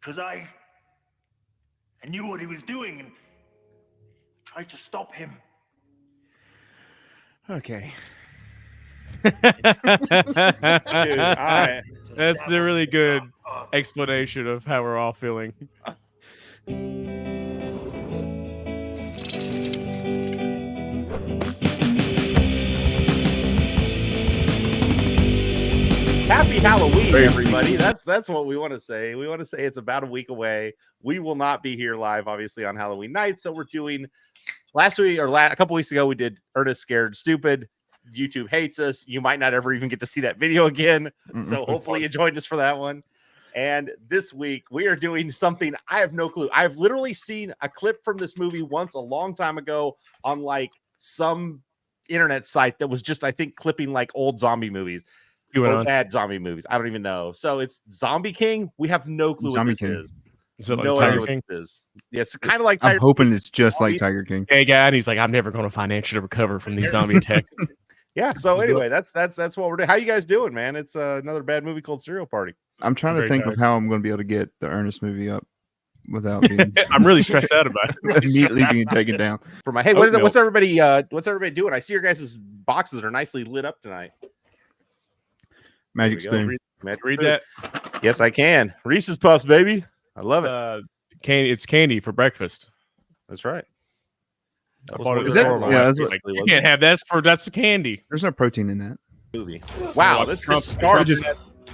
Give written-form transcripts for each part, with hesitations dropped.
because I knew what he was doing and tried to stop him. Okay. Dude, that's a really good explanation of how we're all feeling. Happy Halloween, everybody. That's what we want to say. We want to say it's about a week away. We will not be here live, obviously, on Halloween night. So we're doing a couple weeks ago, we did Ernest Scared Stupid. YouTube hates us. You might not ever even get to see that video again. So hopefully you joined us for that one. And this week we are doing something I have no clue. I've literally seen a clip from this movie once a long time ago on like some internet site that was just, I think, clipping like old zombie movies. Or bad zombie movies. I don't even know. So it's Zombie King. We have no clue what this is. Is it like no Tiger idea King? what this is. Yeah, it's kind of like Tiger I'm hoping King. it's just like Tiger King. Hey, guy, and he's like, I'm never going to financially recover from these zombie attacks. Yeah. So anyway, that's what we're doing. How you guys doing, man? It's another bad movie called Serial Party. I'm trying to think of how I'm going to be able to get the Ernest movie up without being I'm really stressed out about it. immediately being taken down. For my what's everybody doing? I see your guys' boxes are nicely lit up tonight. Magic Spoon. Read that. Yes, I can. Reese's Puffs, baby. I love it. Candy. It's candy for breakfast. That's right. You can't have that. That's the candy. There's no protein in that movie. Wow, this just starts.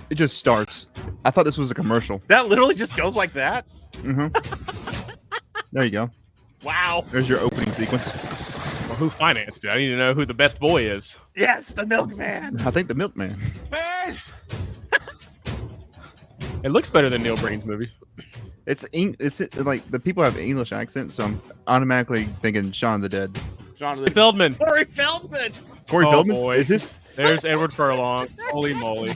It just starts. I thought this was a commercial. That literally just goes like that. There you go. Wow. There's your opening sequence. Well, who financed it? I need to know who the best boy is. Yes, the milkman. I think the milkman. It looks better than Neil Breen's movie. It's like the people have English accents, so I'm automatically thinking Shaun of the Dead. Feldman. Corey Feldman. Corey Feldman? Boy. Is this? There's Edward Furlong. Holy moly.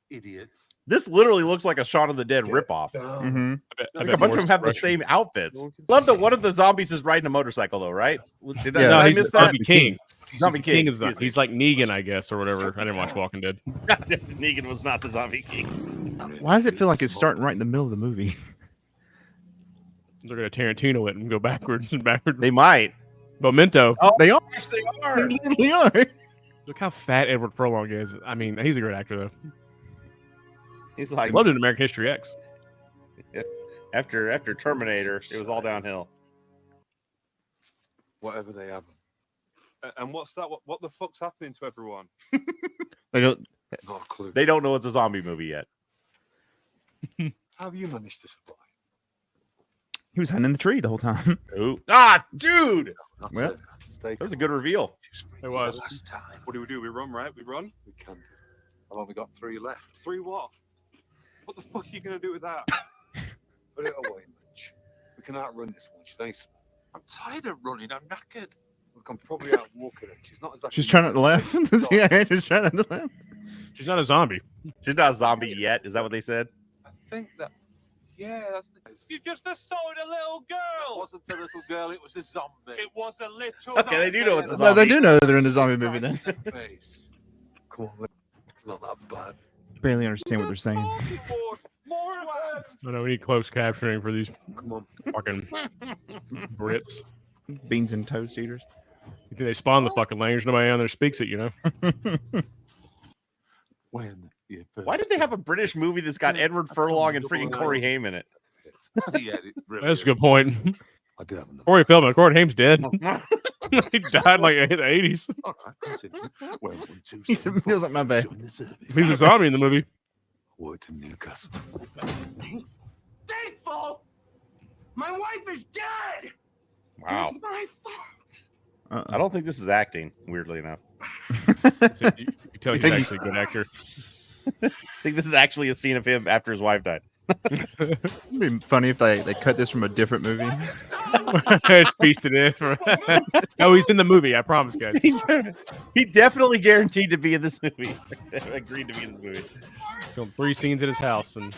Idiots. This literally looks like a Shaun of the Dead ripoff. Like a bunch of them have the same outfits. Love that one of the zombies is riding a motorcycle, though, right? He's the Zombie King. Zombie King is he's like Negan, I guess, or whatever. I didn't watch Walking Dead. Negan was not the Zombie King. Why does it feel like it's starting right in the middle of the movie? They're gonna Tarantino it and go backwards and backwards. They might. Memento. Oh, they are. Yes, they are. They literally are. Look how fat Edward Furlong is. I mean, he's a great actor, though. He's like, I loved it in American History X. After Terminator, it was all downhill. Whatever they have. And what's that? What the fuck's happening to everyone? They don't. Not a clue. They don't know it's a zombie movie yet. How have you managed to survive? He was hiding in the tree the whole time. Ooh. Dude. Well, that was a good reveal. It was. Last time. What do? We run, right? We run? We can do. I've only got 3 left. 3 what? What the fuck are you going to do with that? Put it away, Mitch. We can outrun this one. Stay small. I'm tired of running. I'm knackered. We can probably outwalk her. She's not exactly. She's trying not to laugh. Yeah, she's trying not to laugh. She's not a zombie. She's not a zombie yet. Is that what they said? I think that. Yeah, that's the. You just assaulted a little girl. It wasn't a little girl. It was a zombie. It was a little. Okay, they do know it's a No, zombie. they do know they're in a zombie movie then. Face. Come on, it's not that bad. Barely understand what they're saying. No, we need closed captioning for these Come on. fucking Brits. Beans and toast eaters. You think they spawn the fucking language? Nobody on there speaks it, you know? When Why did they have a British movie that's got Edward Furlong and freaking Corey Haim in it? Yeah, That's a good point. I do have enough. Corey Feldman. Corey Haim's dead. He died like in the 80s. All right, continue. Well, 1, 2, He 7, feels like my bad. join the service. He was a zombie in the movie. Worked in Newcastle. Thankful! My wife is dead! Wow. It's my fault! I don't think this is acting, weirdly enough. So you can tell he's actually a good actor. I think this is actually a scene of him after his wife died. It'd be funny if they cut this from a different movie. Just pieced it in. No, he's in the movie. I promise, guys. He definitely guaranteed to be in this movie. Agreed to be in this movie. Filmed 3 scenes at his house and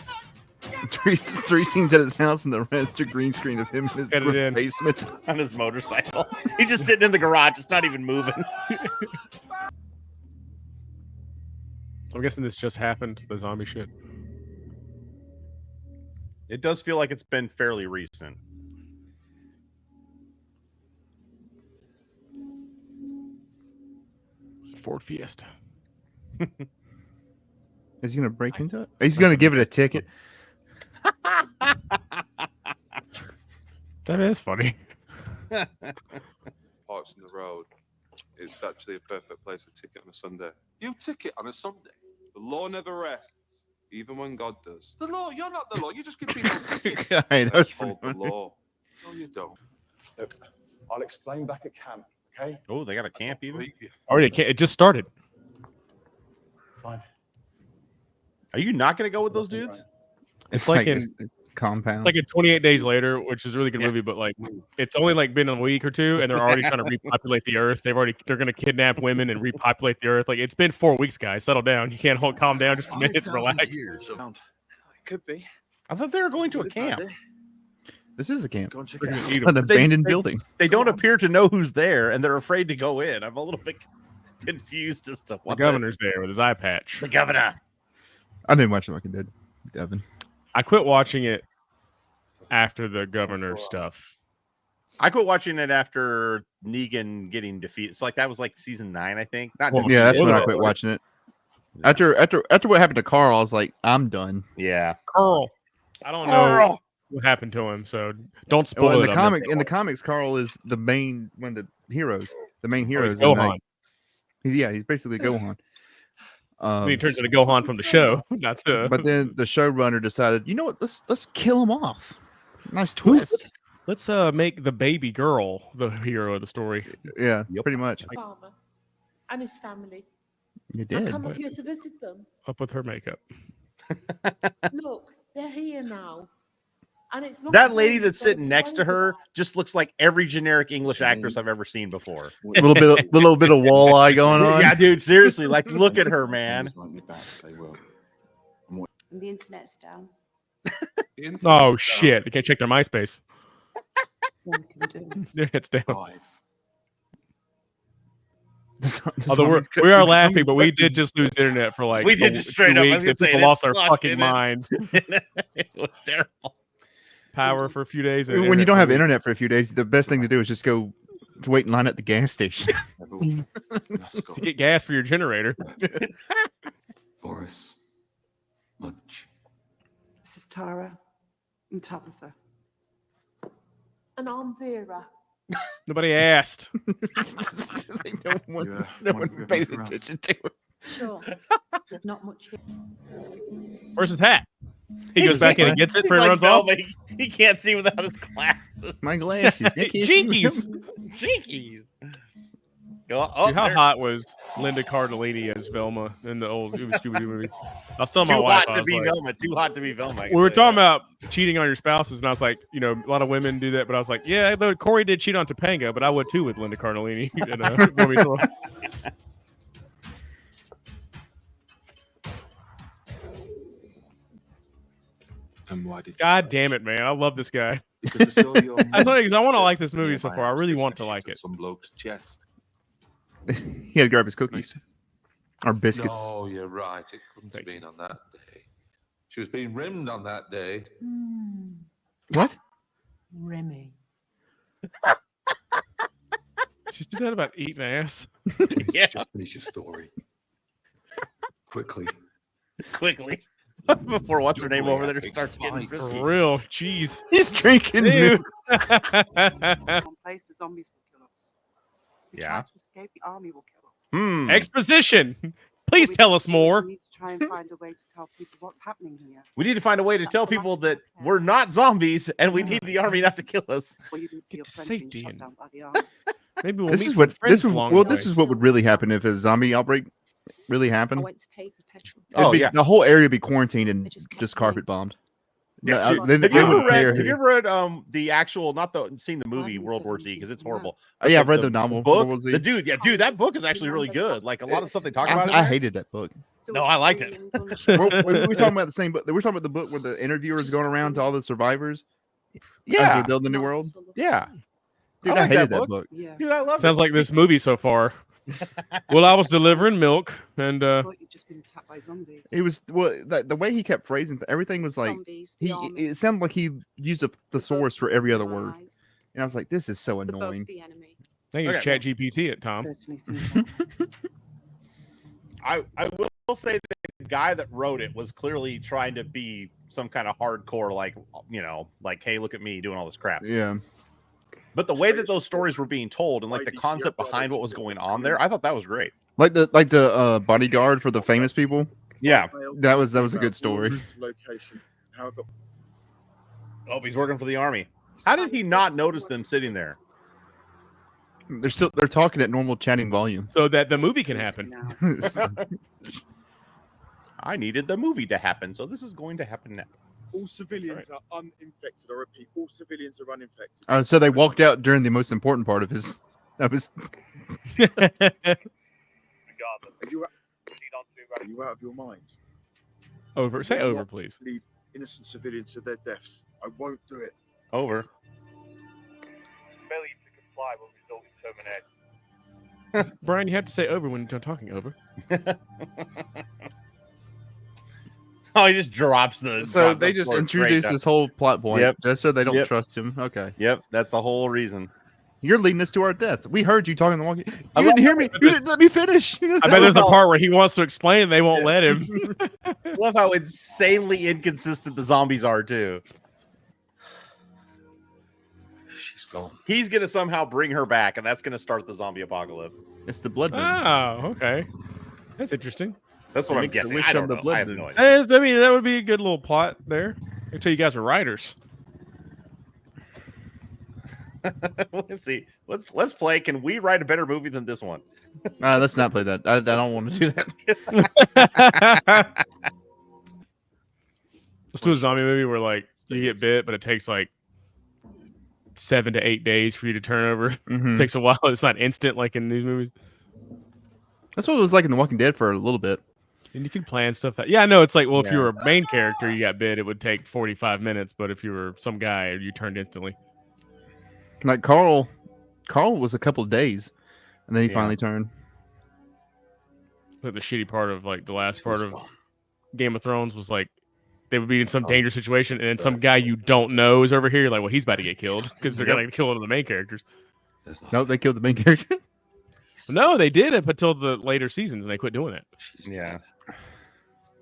Three scenes at his house and the rest are green screen of him in his Edit in. basement. On his motorcycle. He's just sitting in the garage. It's not even moving. So I'm guessing this just happened, the zombie shit. It does feel like it's been fairly recent. Ford Fiesta. Is he gonna break into it? He's gonna give it a ticket. That is funny. Parts in the road. It's actually a perfect place to ticket on a Sunday. You ticket on a Sunday? The law never rests, even when God does. The law? You're not the law. You just give people tickets. Hey, that was Let's pretty hold the funny. law. No, you don't. Look, I'll explain back at camp, okay? Oh, they got a camp even. Already, it just started. Fine. Are you not going to go with those dudes? It's like in a compound. It's like in 28 Days Later, which is a really good movie, but like it's only like been a week or two, and they're already trying to repopulate the Earth. They're gonna kidnap women and repopulate the Earth. Like it's been 4 weeks, guys. Settle down. You can't calm down just a minute. Relax. It could be. I thought they were going to a camp. This is a camp. Go and check We're it gonna out. eat 'em. An abandoned they- building. They don't appear to know who's there, and they're afraid to go in. I'm a little bit confused as to The what governor's there with his eye patch. the governor. I didn't watch it like I did, Devon. I quit watching it after the governor stuff. I quit watching it after Negan getting defeated. It's like that was like season 9, I think. Not Well, Yeah, that's when I spoiler quit alert. watching it. After what happened to Carl, I was like, I'm done. yeah. Carl. I don't know what happened to him, so don't spoil Well, it. in the comics, Carl is the main one of the heroes. The main Oh, heroes. he's in, Gohan. like, he's basically Gohan. Then he turns into Gohan from the show, not the. But then the showrunner decided, you know what? Let's kill him off. Nice Ooh, twist. let's make the baby girl the hero of the story. Yeah, Yep. pretty much. Farmer and his family. You I did. come up here to visit them. Up with her makeup. Look, they're here now. And it's not That the lady way that's they're sitting next to worried her about. just looks like every generic English actress I've ever seen before. A little bit of walleye going on. Yeah, dude, seriously. Like, look at her, man. And the internet's down. Oh shit! They can't check their MySpace. One can do it. Their head's down. The Although we zombies are could- laughing, but we zombies did just lose internet for like We did a- just straight 2 up. I weeks, was gonna and say, people it lost their sucked, fucking didn't it? minds. It was terrible. Power for a few days. and When you don't have for a week. internet for a few days, the best thing to do is just go to wait in line at the gas station. to get gas for your generator. Boris. Lunch. This is Tara and Tabitha. And I'm Vera. Nobody asked. no one paid attention to it. Sure. Not much here. Where's his hat? He goes back in and gets it He's before he like runs off. Velma. He can't see without his glasses. My glasses. I can't see Jinkies. them. Jinkies. Oh, Dude, how there- hot was Linda Cardellini as Velma in the old Scooby-Doo movie? I was telling Too my wife, hot I to was be like, Velma. Too hot to be Velma. I can we were tell talking you that. about cheating on your spouses, and I was like, you know, a lot of women do that, but I was like, yeah, though Corey did cheat on Topanga, but I would too with Linda Cardellini. And, Boy Meets World. And why did God damn it, man! I love this guy. Because I saw your I told you because I want to like this movie Yeah, so my far. I ass really did want that to shit like up it. Some bloke's chest. He had to grab his cookies or biscuits. No, you're right. It couldn't have been on that day. She was being rimmed on that day. What? Remy. She's do that about eating ass. Yeah. Just finish your story. Quickly. Quickly. Before what's her name over there starts getting For frisky. real, jeez. He's drinking. Ew. One place the zombies will kill us. We Yeah. try to escape, the army will kill us. Hmm. Exposition. Please We tell need us to- more. We need to try and find a way to tell people what's happening here. We need to find a way to tell people that we're not zombies and we need the army not to kill us. Or you didn't see Get your to friend being safety shot and- down by the army. Maybe we'll This meet is some what friends this is. along Well, the this way. is what would really happen if a zombie outbreak really I happened. went to pay for petrol. Oh, It'd be- yeah. the whole area would be quarantined and They just kept just coming. carpet bombed. Yeah, No, dude, they have you ever wouldn't care read? Have who- you ever read the actual, not the seen the movie haven't World seen War the Z because movie, it's no. horrible. Oh, yeah, I've But read the novel, book. World War Z. The dude, that book is actually really good. Like a lot of stuff they talk about. in I there. hated that book. There No, was I liked it. screaming and gunshots. We're talking about the same book. We're talking about the book where the interviewers going around to all the survivors as Yeah, they're building the new world. yeah. Dude, I I like hated that that book. book. Yeah. Dude, I love Sounds it. like this movie so far. Well, I was delivering milk, and I thought you'd just been attacked by zombies. It was the way he kept phrasing everything was like Zombies, the army, it sounded like he used a thesaurus for bugs, every other my word, eyes, and I was like, this is so the bug, annoying. the enemy. I think it's Okay, Chat GPT it, Tom. Certainly seems like I will say that the guy that wrote it was clearly trying to be some kind of hardcore, like, like, hey, look at me doing all this crap. Yeah, But the way that those stories were being told and like the concept behind what was going on there, I thought that was great. like the bodyguard for the famous people. Yeah. That was a good story. Oh, he's working for the army. How did he not notice them sitting there? They're talking at normal chatting volume. So that the movie can happen. now. I needed the movie to happen, so this is going to happen now. All civilians are uninfected. I repeat, all civilians are uninfected. So they walked out during the most important part of his. Regardless, are you out of your mind? Over. Say over, please. Leave innocent civilians to their deaths. I won't do it. Over. Failure to comply will result in termination. Brian, you have to say over when you're talking over. Oh, he just drops the. So drops they the just floor introduced straight this whole plot point Yep. just so they don't Yep. trust him. Okay, Yep, that's the whole reason. you're leading us to our deaths. We heard you talking the walkie. You I didn't love hear me. You didn't let me finish. I bet there's a part where he wants to explain and they won't let him. I love how insanely inconsistent the zombies are too. She's gone. He's gonna somehow bring her back, and that's gonna start the zombie apocalypse. It's the blood. Oh, okay. That's interesting. That's what I'm Makes the guessing. wish I on don't the know. blood I have moon. no idea. I mean, that would be a good little plot there. I tell you guys are writers. Let's see. Let's play. Can we write a better movie than this one? Let's not play that. I don't want to do that. Let's do a zombie movie where like you get bit, but it takes like 7 to 8 days for you to turn over. Mhm. It takes a while. It's not instant like in these movies. That's what it was like in The Walking Dead for a little bit. And you can plan stuff out. Yeah, I know. It's like, well, if Yeah. you were a main character, you got bit, it would take 45 minutes. But if you were some guy, you turned instantly. Like Carl was a couple of days, and then he Yeah. finally turned. But the shitty part of like the last part of Game of Thrones was like they would be in some dangerous situation, and then some guy you don't know is over here. You're like, well, he's about to get killed because they're gonna kill one of the main characters. No, they killed the main character. No, they did up until the later seasons, and they quit doing it. Yeah.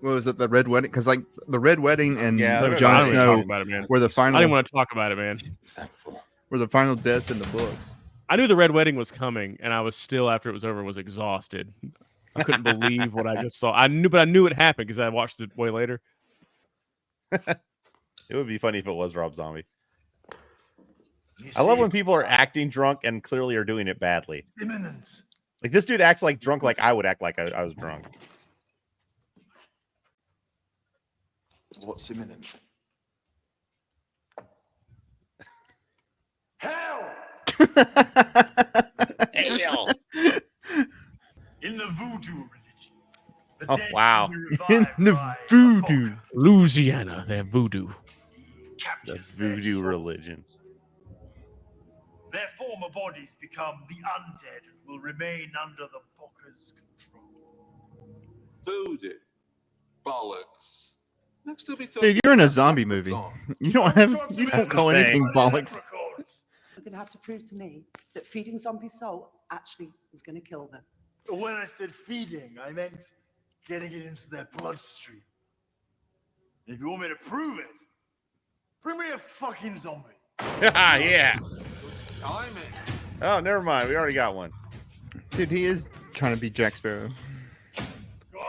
What was it? The Red Wedding? Because like the Red Wedding and Yeah, I don't Jon even Snow talk about it, man. were the I didn't final want to talk about it, man. Thankful. deaths in the books. I knew the Red Wedding was coming, and I was still, after it was over, was exhausted. I couldn't believe what I just saw. I knew it happened because I watched it way later. It would be funny if it was Rob Zombie. I love when people are acting drunk and clearly are doing it badly. Imminent. Like this dude acts like drunk, like I would act like I was drunk. What's imminent? Hell! In the voodoo religion. The Oh, dead wow. can be In revived the by voodoo. Louisiana, they have voodoo. The captured voodoo their religion. souls. Their former bodies become the undead and will remain under the Bocca's control. Voodoo. Bollocks. Next to be Dude, you're in a zombie movie. You don't call anything bollocks. You're going to have to prove to me that feeding zombies soul actually is going to kill them. When I said feeding, I meant getting it into their bloodstream. If you want me to prove it, bring me a fucking zombie. Yeah. Timing. Oh, never mind. We already got one. Dude, he is trying to be Jack Sparrow.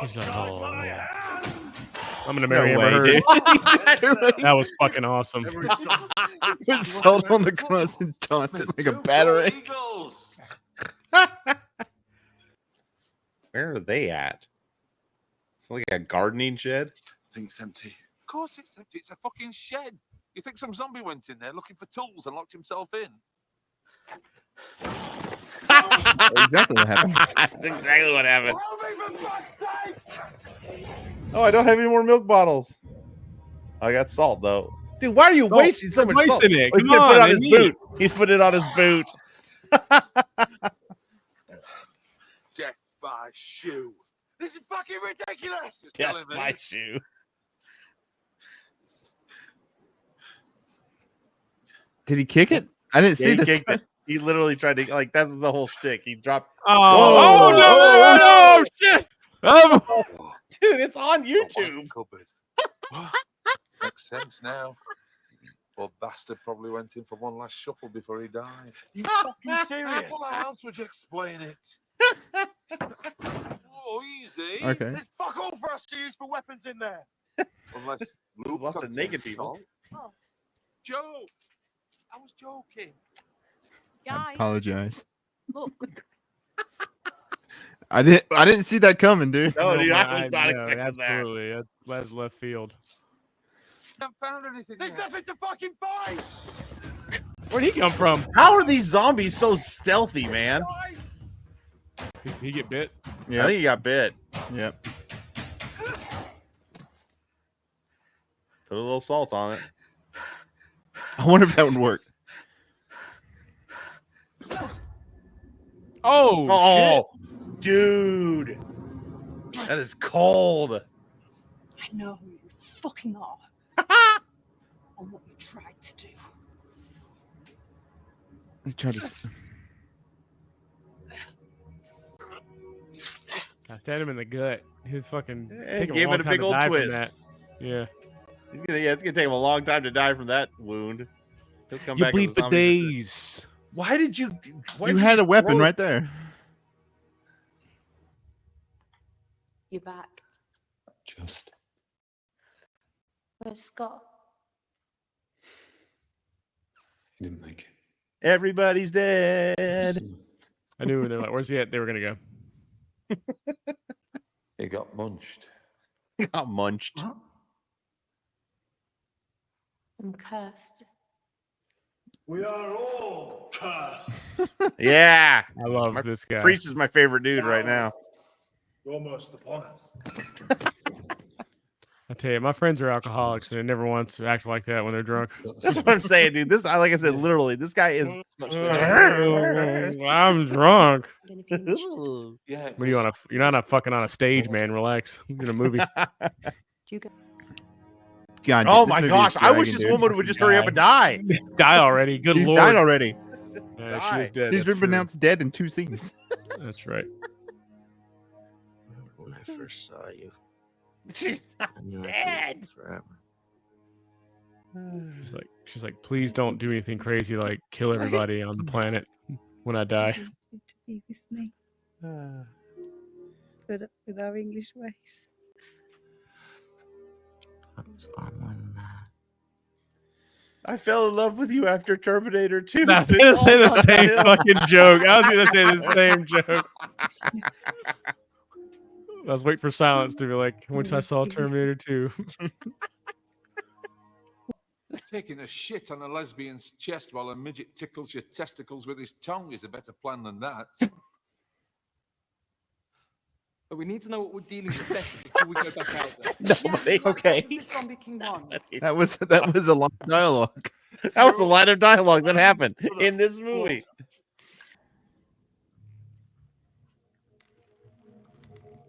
He's like, oh, my yeah. hand. I'm gonna marry No Amber way, Heard. dude. That was fucking awesome. Put salt on the crust and toss it like a battering. Eagles. Where are they at? It's like a gardening shed. I think it's empty. Of course it's empty. It's a fucking shed. You think some zombie went in there looking for tools and locked himself in? Exactly what happened. That's exactly what happened. Oh, I don't have any more milk bottles. I got salt though. Dude, why are you wasting so you're much salt? wasting it. He's Come gonna put it on, on his I need boot. He's put it on his boot. my shoe. This is fucking ridiculous. Death Telling me. by shoe. Did he kick it? I didn't Yeah, see he this. kicked it. He literally tried to like that's the whole shtick. He dropped. Oh, Whoa. no, shit! Oh, dude, it's on YouTube. Cupboard. Makes sense now. Poor bastard probably went in for one last shuffle before he died. You fucking serious? How else would you explain it? Oh, easy. Okay. There's fuck all for us to use for weapons in there. Unless Luke Lots of contains naked people. salt. Oh. Joe, I was joking. I Guys, apologize. look, I didn't see that coming, dude. No, dude, I man, was not no, expecting that. absolutely. That's left field. Haven't found anything There's yet. nothing to fucking find. Where'd he come from? How are these zombies so stealthy, man? Did he get bit? I Yeah. think he got bit. Yep. Put a little salt on it. I wonder if that would work. Oh, Oh, dude, that is cold. I know who you fucking are and what you tried to do. He tried to. I stabbed him in the gut. He was fucking taking gave a long it a time big to old die from twist. that. Yeah. It's gonna take him a long time to die from that wound. He'll come You back. bleed as a for zombie. days. Why did you? Why You did had a just weapon throw- right there. You're back. Just. Where's Scott? He didn't make it. Everybody's dead. I knew they were like, where's he at? They were gonna go. He got munched. Got munched. I'm cursed. We are all cursed. Yeah, I love this guy. Priest is my favorite dude right now. You're almost upon us. I tell you, my friends are alcoholics and they never once act like that when they're drunk. That's what I'm saying, dude. This, like I said, literally, this guy is. I'm drunk. I'm gonna finish. Yeah. What are you on a? You're not fucking on a stage, man. Relax. I'm in a movie. Do you go? God, Oh this my movie gosh! is I wish dragging, this dude. woman would just hurry up and die. Die already. Good She's lord. died already. Yeah, she is dead. She's that's been pronounced dead in 2 scenes. true. That's right. When I first saw you, She's not I knew I dead. could forever. She's like, please don't do anything crazy like kill everybody on the planet when I die. To be with me with our English ways. I was a lot more than that. I fell in love with you after Terminator 2. I was gonna say the same fucking joke. I was gonna say the same joke. I was waiting for silence to be like, once I saw Terminator 2. Taking a shit on a lesbian's chest while a midget tickles your testicles with his tongue is a better plan than that. But we need to know what we're dealing with better before we go back out there. Nobody. Okay. This is Zombie King 1. That was a long dialogue. That was a line of dialogue that happened in this movie.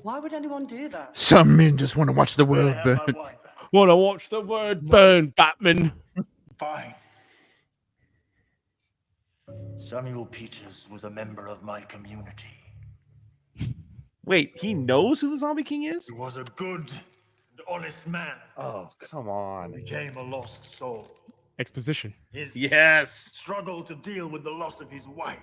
Why would anyone do that? Some men just want to watch the world Have burn. my wine back. Wanna watch the word burn, Batman? Fine. Samuel Peters was a member of my community. Wait, he knows who the Zombie King is? He was a good and honest man. Oh, come on. Became a lost soul. Exposition. His Yes. struggle to deal with the loss of his wife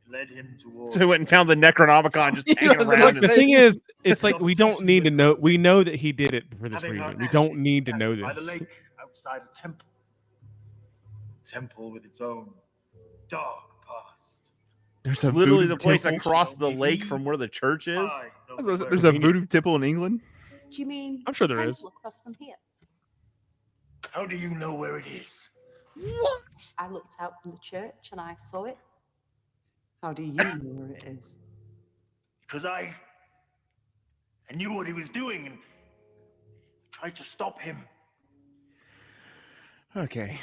led him towards. So he went and found the Necronomicon just hanging was around. The thing is, it's like we don't need to know. We know that he did it for this having her reason. We don't ashes need to know scattered by the this. lake outside a temple. A temple with its own dark past. There's a Literally voodoo the place temple. across the lake from where the church is. I know There's where there's a it is. voodoo temple in England. Do you mean? I'm sure there is. temple across from here? How do you know where it is? What? I looked out from the church and I saw it. How do you know where it is? Because I knew what he was doing and tried to stop him. Okay.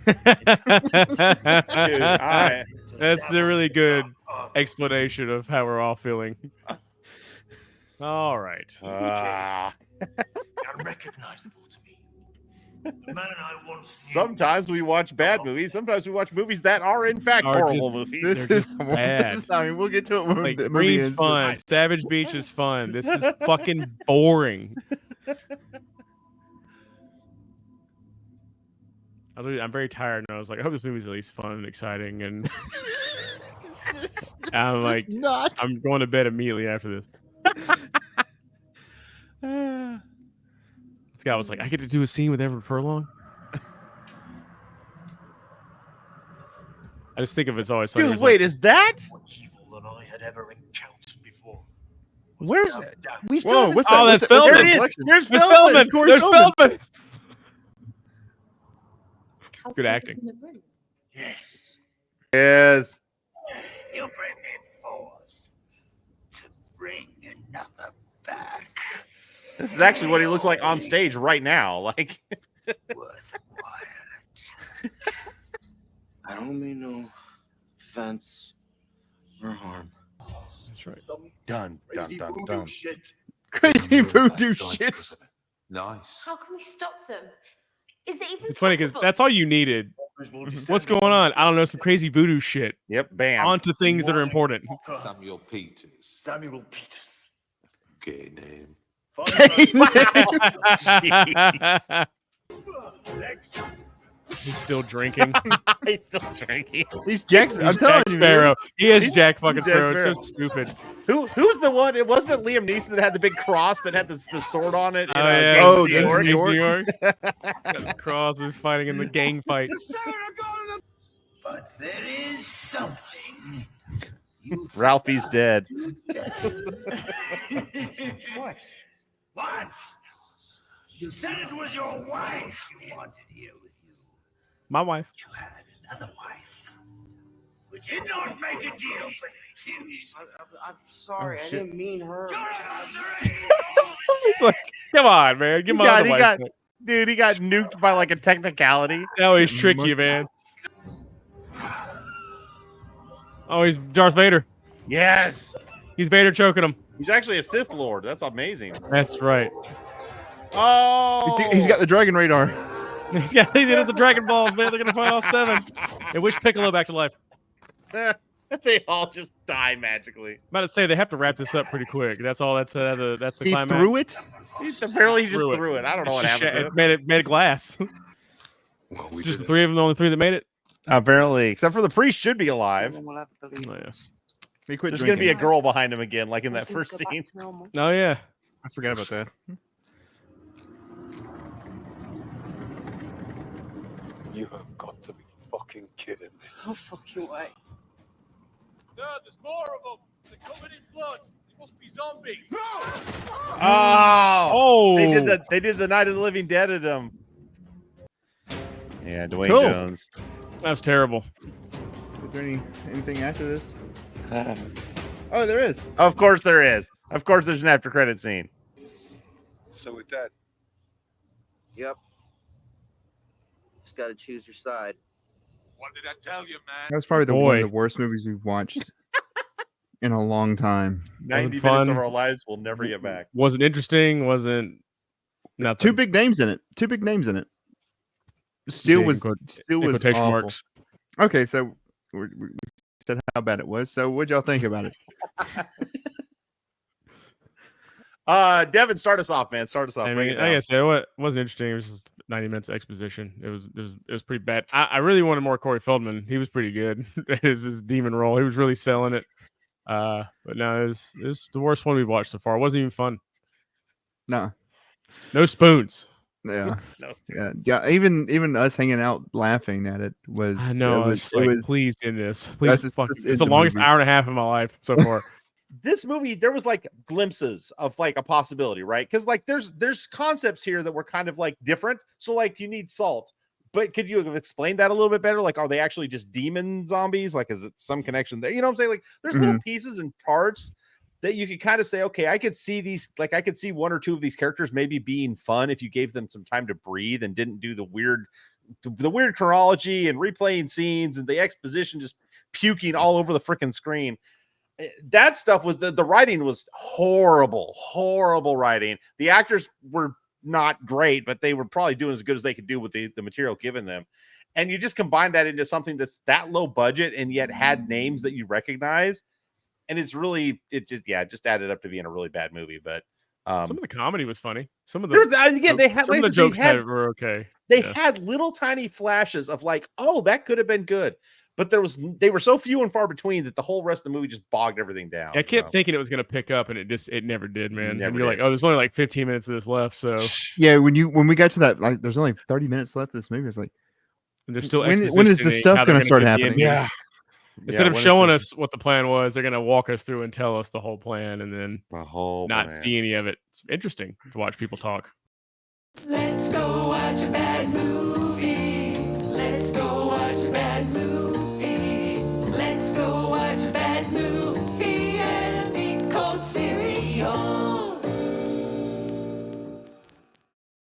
Dude, I, It's That's devil really in good. our explanation of how we're all feeling. All right. Unrecognizable to me. The man I once Sometimes we watch bad movies. Sometimes we watch movies that are in fact Are horrible just- movies. This They're is just bad. I mean, we'll get to it when Like, the movie Green's ends, but- fun. Savage Beach is fun. This is fucking boring. I'm very tired, and I was like, I hope this movie's at least fun and exciting. And I'm like, not. I'm going to bed immediately after this. This guy was like, I get to do a scene with Everett Furlong. I just think of it's always Dude, wait, is that? more evil than I had ever encountered before. Where's Without doubt. we still Whoa, haven't- what's Oh, that? that's What's that? Feldman. There it is. Reflection. There's There's Feldman. Feldman. Corey There's Feldman. Feldman. How Good far acting. was in the room? Yes. Yes. You bring me forth to bring another back. This is actually what he looks like on stage right now. Like, Worthwhile. I don't mean no offense or harm. That's right. Some dun dun crazy dun voodoo dun. shit. Crazy voodoo shit. Nice. How can we stop them? Is it even It's funny because possible? that's all you needed. What's going on? I don't know. Some crazy voodoo shit. Yep, bam. On to things that are important. Samuel Peters. Samuel Peters. Gay name. He's still drinking. He's still drinking. He's Jack. I'm He's telling Jack you, Sparrow. man. He is He's- Jack fucking he's Jack Sparrow. It's so Sparrow. stupid. Who's the one? It wasn't Liam Neeson that had the big cross that had the sword on it. Oh, in, yeah. Oh, Gangs of New Gangs York? of New York. Got the cross is fighting in the gang fight. But there is something. You Ralphie's dead. What? What? You said it was your wife you wanted here with you. My wife. You had another wife. We did not make a deal, but I'm sorry. I shit. didn't mean her. you're underage. He's like, come on, man. Give my other wife. Dude, he got nuked by like a technicality. They always trick you, man. Oh, he's Darth Vader. Yes. He's Vader choking him. He's actually a Sith Lord. That's amazing. That's right. Oh, He's got the dragon radar. He's got the Dragon Balls, man. They're gonna find all 7. They wish Piccolo back to life. They all just die magically. I'm about to say they have to wrap this up pretty quick. That's all. That's the He climax. threw it. Apparently, he just Threw it. threw it. I don't know It's what just happened. it made it glass. Well, we Just did the 3 of them, the only 3 that made it. Apparently, except for the priest should be alive. Everyone will have to leave. Oh, yeah. He quit There's gonna be a drinking. girl behind him again, like in that Things first go back scene. to normal. Oh yeah. I forgot about that. You have got to be fucking kidding me. No fucking way. No, there's more of them. They're covered in blood. They must be zombies. Oh, Oh, they did the Night of the Living Dead at him. Yeah, Dwayne Cool. Jones. That was terrible. Is there anything after this? Oh, there is. Of course there is. Of course there's an after credit scene. So we're dead. Yep. Just got to choose your side. What did I tell you, man? That was probably one Boy. of the worst movies we've watched in a long time. 90 fun. minutes of our lives we'll never get back. Wasn't interesting. Wasn't nothing. Two big names in it. Steel Big was in quotation awful. marks. Okay, so we said how bad it was. So what'd y'all think about it? Devin, start us off, man. Start us off. I Bring mean, it like I down. said, it wasn't interesting. It was just 90 minutes of exposition. It was pretty bad. I really wanted more Corey Feldman. He was pretty good. his demon role. He was really selling it. But no, it was the worst one we've watched so far. It wasn't even fun. No. No spoons. Yeah. No, Yeah. Even us hanging out laughing at it was. I know. It was. It's like, please end this. Please, That's just- fuck. this It's is the the longest movie. hour and a half of my life so far. This movie, there was like glimpses of like a possibility, right? Because like there's concepts here that were kind of like different. So like you need salt. But could you have explained that a little bit better? Like, are they actually just demon zombies? Like, is it some connection there? You know what I'm saying? Like, there's little pieces and parts that you could kind of say, okay, I could see these, like, I could see 1 or 2 of these characters maybe being fun if you gave them some time to breathe and didn't do the weird chronology and replaying scenes and the exposition just puking all over the freaking screen. that stuff was the writing was horrible writing. The actors were not great, but they were probably doing as good as they could do with the material given them. And you just combine that into something that's that low budget and yet had names that you recognize. And it's really, it just added up to being a really bad movie. But some of the comedy was funny. Some of the jokes were okay. They had little tiny flashes of like, oh, that could have been good. But they were so few and far between that the whole rest of the movie just bogged everything down. I kept thinking it was going to pick up, and it never did, man. Never and you're did. like, oh, there's only like 15 minutes of this left, so Yeah, when we got to that, like, there's only 30 minutes left of this movie. It's like, and there's still when is this stuff going to start happening? Yeah. Instead of showing us what the plan was, they're going to walk us through and tell us the whole plan, and then not see any of it. It's interesting to watch people talk. Let's go watch a bad movie.